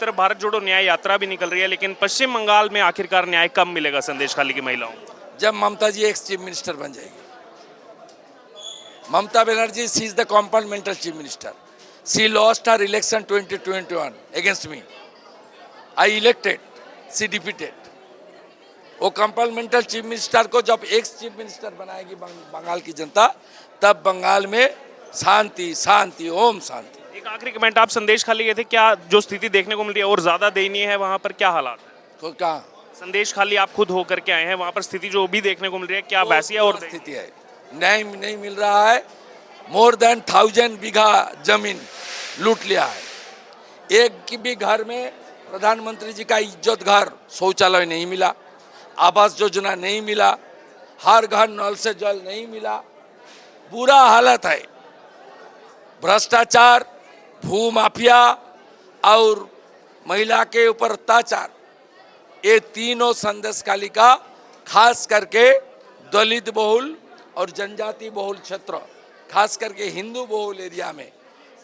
तरफ भारत जोड़ो न्याय यात्रा भी निकल रही है, लेकिन पश्चिम बंगाल में आखिरकार न्याय कब मिलेगा संदेशखाली की महिलाओं को? जब Mamata ji ex chief minister बन जाएगी। Mamata Banerjee she is the compartmental chief minister. She lost her election 2021 against me. I elected, she defeated. वो कंपार्टमेंटल चीफ मिनिस्टर को जब एक्स चीफ मिनिस्टर बनाएगी बंगाल की जनता, तब बंगाल में शांति शांति ओम शांति. एक आखिरी कमेंट, आप संदेशखाली गए थे, क्या जो स्थिति देखने को मिल रही है और ज्यादा दयनीय है, वहां पर क्या हालात है? तो कहा संदेशखाली आप खुद होकर के आए हैं, वहां पर स्थिति जो भी देखने को मिल रही है, क्या वैसी है? और स्थिति है, न्याय नहीं मिल रहा है. मोर देन 1000 बीघा जमीन लूट लिया है. एक भी घर में प्रधानमंत्री जी का इज्जत घर शौचालय नहीं मिला, आवास योजना नहीं मिला, हर घर नल से जल नहीं मिला. बुरा हालत है. भ्रष्टाचार, भू माफिया और महिला के ऊपर अत्याचार, ये तीनों संदेशखाली का, खास करके दलित बहुल और जनजाति बहुल क्षेत्र, खास करके हिंदू बहुल एरिया में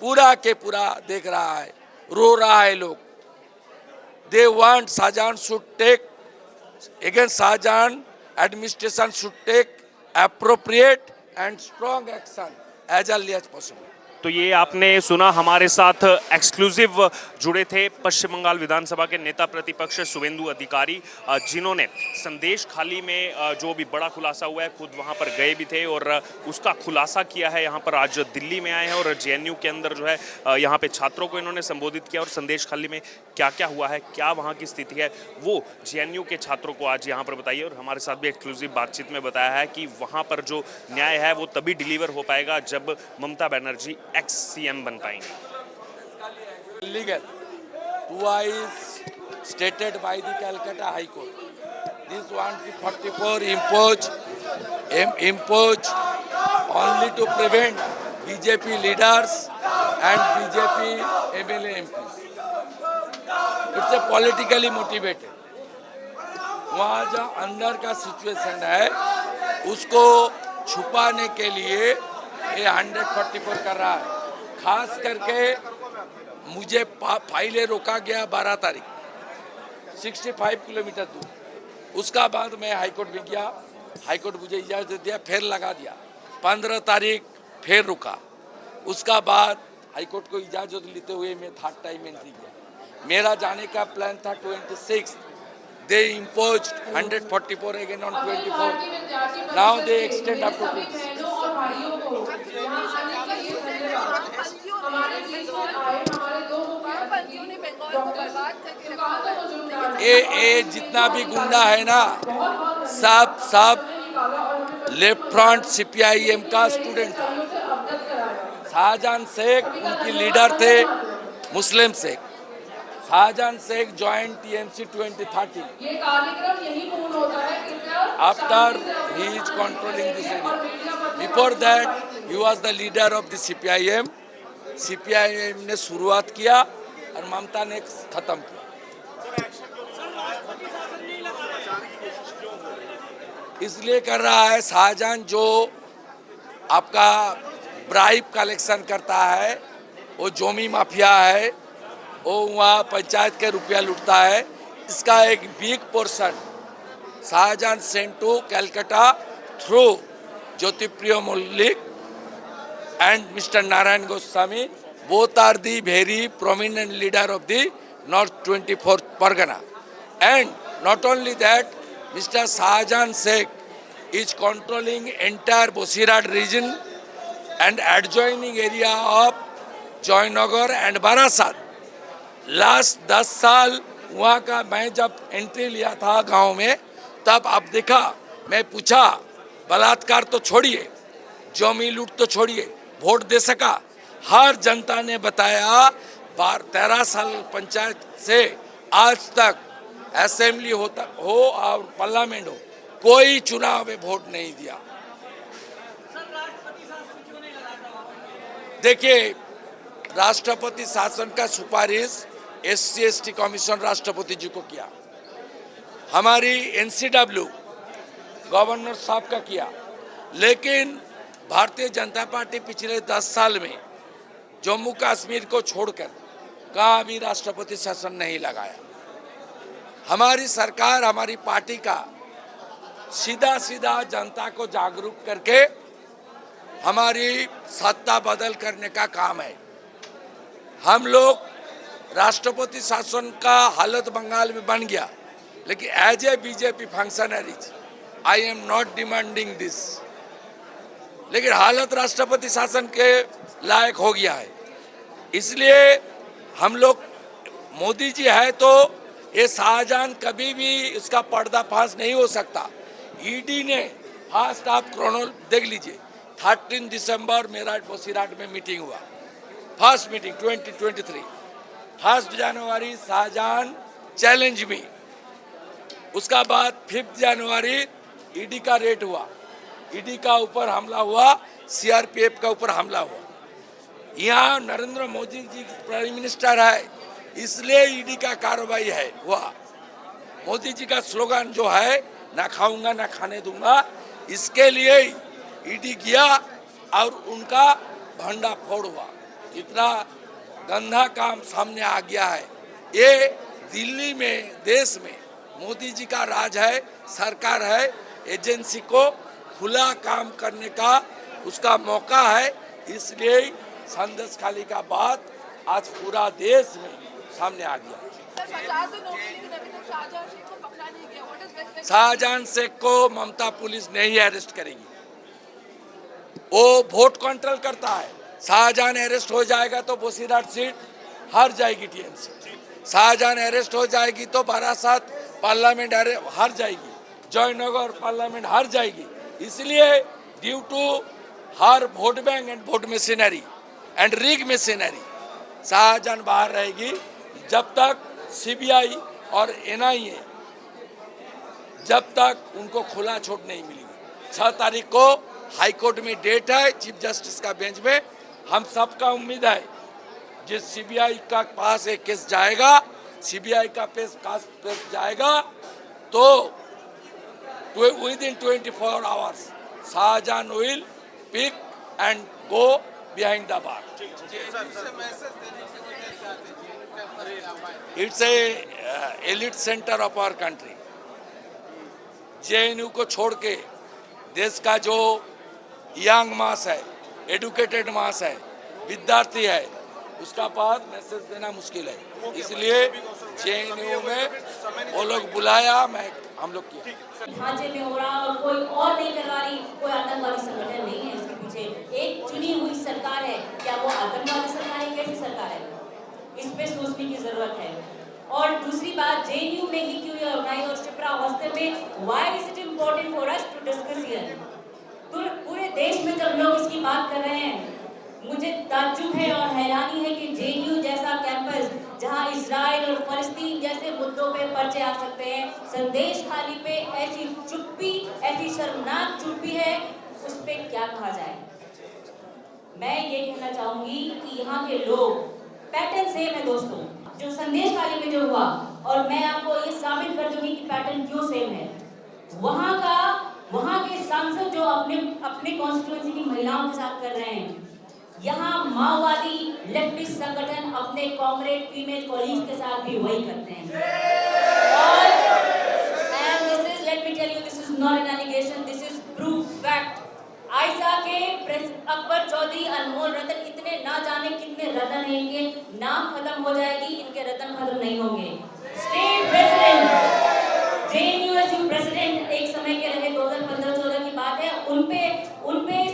पूरा के पूरा देख रहा है, रो रहा है लोग. They want Shahjahan should take against Shahjahan, administration should take appropriate and strong action as early as possible. तो ये आपने सुना, हमारे साथ एक्सक्लूसिव जुड़े थे पश्चिम बंगाल विधानसभा के नेता प्रतिपक्ष शुवेंदु अधिकारी, जिन्होंने संदेशखाली में जो भी बड़ा खुलासा हुआ है, खुद वहां पर गए भी थे और उसका खुलासा किया है. यहाँ पर आज दिल्ली में आए हैं और जेएनयू के अंदर जो है यहाँ पे छात्रों को इन्होंने संबोधित किया और संदेशखाली में क्या क्या हुआ है, क्या वहाँ की स्थिति है, वो जेएनयू के छात्रों को आज यहाँ पर बताइए. और हमारे साथ भी एक्सक्लूसिव बातचीत में बताया है कि वहाँ पर जो न्याय है वो तभी डिलीवर हो पाएगा जब ममता बनर्जी एक्स सीएम बन पाएंगे. Illegal. Twice stated by the Calcutta High Court. This 144 imposed only to prevent BJP leaders and BJP MLA MPs. It's a politically motivated. वहाँ जो अंदर का सिचुएशन है उसको छुपाने के लिए ये 144 कर रहा है. खास करके मुझे फाइलें रोका गया 12 तारीख 65 किलोमीटर दूर. उसका बाद मैं हाईकोर्ट में गया, हाईकोर्ट मुझे इजाज़त दिया, फिर लगा दिया. 15 तारीख फिर रुका. उसका बाद हाईकोर्ट को इजाज़त लेते हुए मैं थर्ड टाइम एंट्री किया. मेरा जाने का प्लान था 26. They imposed 144 again on 24. Now they extend up to 26. ये जितना भी गुंडा है ना, सब लेफ्ट फ्रंट सीपीआईएम का स्टूडेंट था. शाहजहां शेख उनकी लीडर थे, मुस्लिम Sheikh. Shahjahan Sheikh joined TMC 2013. After he is controlling this area. Before that he was the leader of the CPIM. CPIM ने शुरुआत किया और ममता ने खत्म किया. इसलिए कर रहा है. शाहजहां जो आपका ब्राइब कलेक्शन करता है, वो जोमी माफिया है, वो वहाँ पंचायत के रुपया लूटता है. इसका एक big portion Shahjahan sent to Calcutta through Jyotipriya Mallick and Mr. Narayan Goswami. Both are the very prominent leader of the North 24th Pargana. And not only that, Mr. Shahjahn Sheikh is controlling entire Bosirat region and adjoining area of Joynagar and Barasat. Last 10 साल वहाँ का मैं जब entry लिया था गांव में, तब आप देखा, मैं पूछा बलात्कार तो छोड़िए, जमी लूट तो छोड़िए, वोट दे सका? हर जनता ने बताया 13 साल पंचायत से आज तक असेंबली होता हो और पार्लियामेंट हो, कोई चुनाव में वोट नहीं दिया. देखिए, राष्ट्रपति शासन का सुपारिश SC/ST कमीशन राष्ट्रपति जी को किया, हमारी NCW गवर्नर साहब का किया. लेकिन भारतीय जनता पार्टी पिछले 10 साल में जम्मू कश्मीर को छोड़कर कहाँ भी राष्ट्रपति शासन नहीं लगाया। हमारी सरकार, हमारी पार्टी का सीधा सीधा जनता को जागरूक करके हमारी सत्ता बदल करने का काम है। हम लोग राष्ट्रपति शासन का हालत बंगाल में बन गया, लेकिन as a BJP functionaries I am not demanding this, लेकिन हालत राष्ट्रपति शासन के लायक हो गया है। इसलिए हम लोग, मोदी जी है तो ये शाहजहां कभी भी इसका पर्दाफाश नहीं हो सकता। ईडी ने फास्ट आप क्रोनोल देख लीजिए, 13 दिसंबर मेरठ बसीरहाट में मीटिंग हुआ, फर्स्ट मीटिंग 2023। 1 जनवरी शाहजहां चैलेंज मी, उसका बाद 5 जनवरी ईडी का रेड हुआ, ईडी का ऊपर हमला हुआ, सीआरपीएफ का ऊपर हमला हुआ। यहाँ नरेंद्र मोदी जी प्राइम मिनिस्टर है, इसलिए ईडी का कार्रवाई है हुआ। मोदी जी का स्लोगन जो है, ना खाऊंगा ना खाने दूंगा, इसके लिए ईडी गया और उनका भंडा फोड़ हुआ। इतना गंदा काम सामने आ गया है। ये दिल्ली में, देश में मोदी जी का राज है, सरकार है, एजेंसी को खुला काम करने का उसका मौका है। इसलिए संदेश खाली का बात आज पूरा देश में सामने आ गया। शाहजहां शेख को ममता पुलिस नहीं अरेस्ट करेगी, वो वोट कंट्रोल करता है। शाहजहां अरेस्ट हो जाएगा तो बसीरहाट सीट हार जाएगी टीएमसी। शाहजहां अरेस्ट हो जाएगी तो बारासात पार्लियामेंट हार जाएगी, जयनगर पार्लियामेंट हार जाएगी। इसलिए due to her vote bank and vote machinery and rig machinery, Shahjahan बाहर रहेगी जब तक सीबीआई और एनआईए जब तक उनको खुला छूट नहीं मिलेगी। 6 तारीख को हाई कोर्ट में डेट है चीफ जस्टिस का बेंच में। हम सबका उम्मीद है जिस सीबीआई का पास एक केस जाएगा, सीबीआई का केस जाएगा तो within 24 hours Shahjahan will pick and go behind the bar. It's a elite center of our country. JNU को छोड़ के देश का जो यंग मास है, एडुकेटेड मास है, विद्यार्थी है, उसका पास मैसेज देना मुश्किल है। इसलिए जेएनयू में वो लोग बुलाया, हम लोग किया। ढांचे में हो रहा और कोई और नहीं करवा रही, कोई आतंकवादी संगठन नहीं है इसके पीछे। एक चुनी हुई सरकार है, क्या वो आतंकवादी सरकार है, कैसी सरकार है, इस पे सोचने की जरूरत है। और दूसरी बात, जेएनयू में ही क्यों ये ऑर्गेनाइज और शिप्रा हॉस्टल में, why is it important for us to discuss here. पूरे देश में जब लोग इसकी बात कर रहे हैं, मुझे ताज्जुब है और हैरानी है कि जेएनयू जैसा कैंपस जहां इजराइल और फलस्तीन जैसे मुद्दों पे पर्चे आ सकते हैं, संदेश खाली पे ऐसी चुप्पी, ऐसी शर्मनाक चुप्पी है, उस पे क्या कहा जाए। मैं ये कहना चाहूंगी कि यहाँ के लोग, पैटर्न सेम है दोस्तों, जो संदेश खाली में जो हुआ, और मैं आपको ये साबित कर दूंगी कि पैटर्न क्यों सेम है। वहाँ के सांसद जो अपने कॉन्स्टिट्यूएंसी की महिलाओं के साथ कर रहे हैं, यहाँ माओवादी लेफ्टिस्ट संगठन अपने कॉमरेड फीमेल कॉलीग के साथ भी वही करते हैं। और this is, let me tell you, this is not an allegation, this is proof fact. Ayesha के अकबर चौधरी, अनमोल रतन, इतने ना जाने कितने रतन हैं, इनके नाम खत्म हो जाएगी, इनके रतन खत्म नहीं होंगे। स्टेट प्रेसिडेंट, जेएनयूएसयू प्रेसिडेंट एक समय के रहे, 2015-14 की बात है, उनपे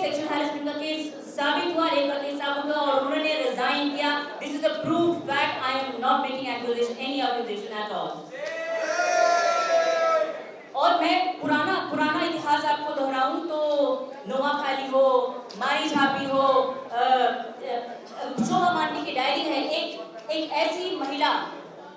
सेक्सुअल हैरेसमेंट का केस साबित हुआ, रेप का केस साबित हुआ और उन्होंने रिजाइन किया। This is a proof fact, I am not making accusation, any accusation at all. और मैं पुराना इतिहास आपको दोहराऊं तो नोआखाली हो, मारी झापी हो, शोभा मांडी की डायरी है, एक ऐसी महिला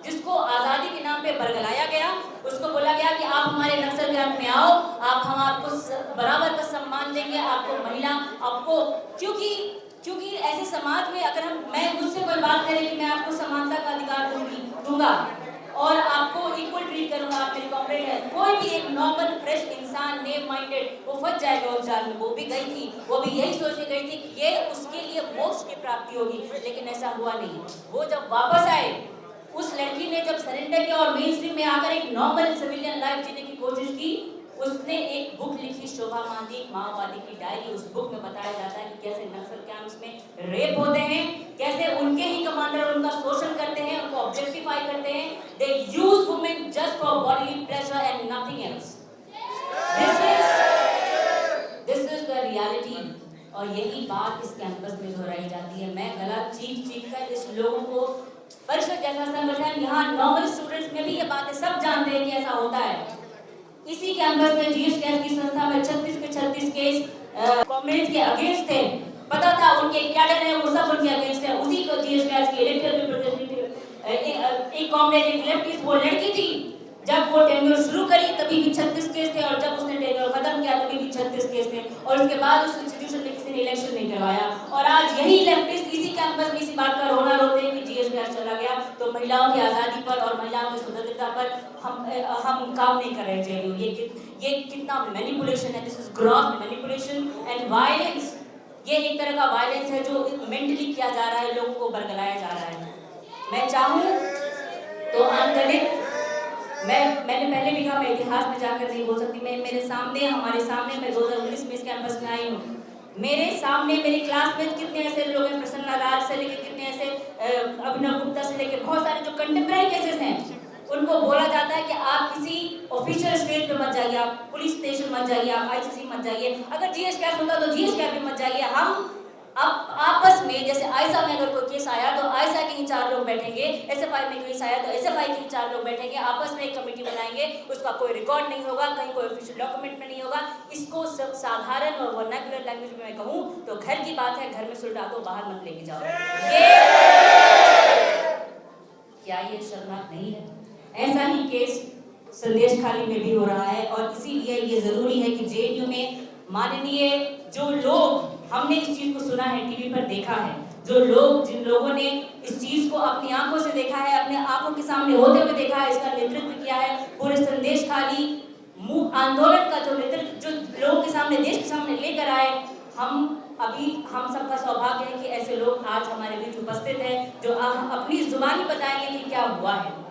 जिसको आज़ादी के नाम पे बरगलाया गया, उसको बोला गया कि आप हमारे नक्सल कैंप में आओ, हम आपको बराबर का सम्मान देंगे, आपको महिला, आपको, क्योंकि ऐसे समाज में अगर मुझसे कोई बात करे कि मैं आपको समानता का अधिकार दूंगा और आपको इक्वल ट्रीट करूंगा, आप मेरे कॉमरेड हैं, कोई भी एक नॉर्मल फ्रेश इंसान नेम माइंडेड वो फंस जाएगा उस जाल में। वो भी गई थी, वो भी यही सोच के गई थी कि ये उसके लिए मोक्ष की प्राप्ति होगी, लेकिन ऐसा हुआ नहीं। वो जब वापस आए, उस लड़की ने जब सरेंडर किया और मेन स्ट्रीम में आकर एक नॉर्मल सिविलियन लाइफ जीने की कोशिश की, उसने एक बुक लिखी, शोभा मांझी माओवादी की डायरी। उस बुक में बताया जाता है कि कैसे नक्सल कैंप्स में रेप होते हैं, कैसे उनके ही कमांडर उनका शोषण करते हैं, उनको ऑब्जेक्टिफाई करते हैं। They use women just for bodily pleasure and nothing else. This is the reality. और यही बात इस कैंपस में दोहराई जाती है। मैं गला चीख कर इस लोगों को, परिषद जैसा संगठन, यहाँ नॉर्मल स्टूडेंट्स में भी ये बातें सब जानते हैं कि ऐसा होता है। इसी कैंपस में जीएस कैस की संस्था में 36 के 36 केस कॉमरेड्स के अगेंस्ट थे। पता था उनके कैडर है वो सब उनके अगेंस्ट है। उसी को जीएस कैस की इलेक्टेड रिप्रेजेंटेटिव एक कॉमरेड, एक लेफ्टिस्ट, वो लड़की थी। जब वो टेन्योर शुरू करी तभी भी 36 केस थे, और जब उसने टेन्योर खत्म किया तभी भी 36 केस थे, और उसके बाद उस इंस्टीट्यूशन में किसी ने इलेक्शन नहीं करवाया। और आज यही लेफ्टिस्ट इसी कैंपस में इसी बात का रोना रोते हैं कि जीएस कैस चला गया तो महिलाओं की आज़ादी पर और महिलाओं की स्वतंत्रता पर हम काम नहीं कर रहे जेडीयू। ये कितना मैनिपुलेशन है। This is gross manipulation and violence. ये एक तरह का वायलेंस है जो मेंटली किया जा रहा है, लोगों को बरगलाया जा रहा है। मैं चाहूँ तो आंतरिक, मैंने पहले भी कहा, मैं इतिहास में जाकर नहीं बोल सकती। मैं मेरे सामने, हमारे सामने, मैं 2019 में इस कैंपस में आई हूँ, मेरे सामने मेरे क्लास में कितने ऐसे लोग हैं, प्रसन्ना राज से लेके कितने ऐसे अभिनव गुप्ता से लेके बहुत सारे जो कंटेम्प्रेरी केसेस हैं, उनको बोला जाता है कि आप किसी ऑफिशियल स्टेज पे मत जाइए, आप पुलिस स्टेशन मत जाइए, आप आईसीसी मत जाइए। अगर जीएस कैस होता तो जीएस कैस भी मत जाइए। हम अब आपस में, जैसे आयशा में अगर कोई केस आया तो आयशा के ही 4 लोग बैठेंगे, एसएफआई में केस आया तो एसएफआई के ही 4 लोग बैठेंगे, आपस में एक कमेटी बनाएंगे, उसका कोई रिकॉर्ड नहीं होगा, कहीं कोई ऑफिशियल डॉक्यूमेंट में नहीं होगा। इसको सब साधारण और वर्नाकुलर लैंग्वेज में मैं कहूँ तो घर की बात है, घर में सुलटा दो, बाहर मत लेके जाओ। क्या ये शर्मनाक नहीं है? ऐसा ही केस संदेश खाली में भी हो रहा है, और इसीलिए ये जरूरी है कि जेएनयू में माननीय जो लोग, हमने इस चीज को सुना है, टीवी पर देखा है, जो लोग, जिन लोगों ने इस चीज को अपनी आंखों से देखा है, अपने आंखों के सामने होते हुए देखा है, इसका नेतृत्व किया है, पूरे संदेश खाली आंदोलन का जो नेतृत्व, जो लोगों के सामने, देश के सामने लेकर आए, हम सबका सौभाग्य है कि ऐसे लोग आज हमारे बीच उपस्थित हैं जो अपनी जुबानी बताएंगे कि क्या हुआ है।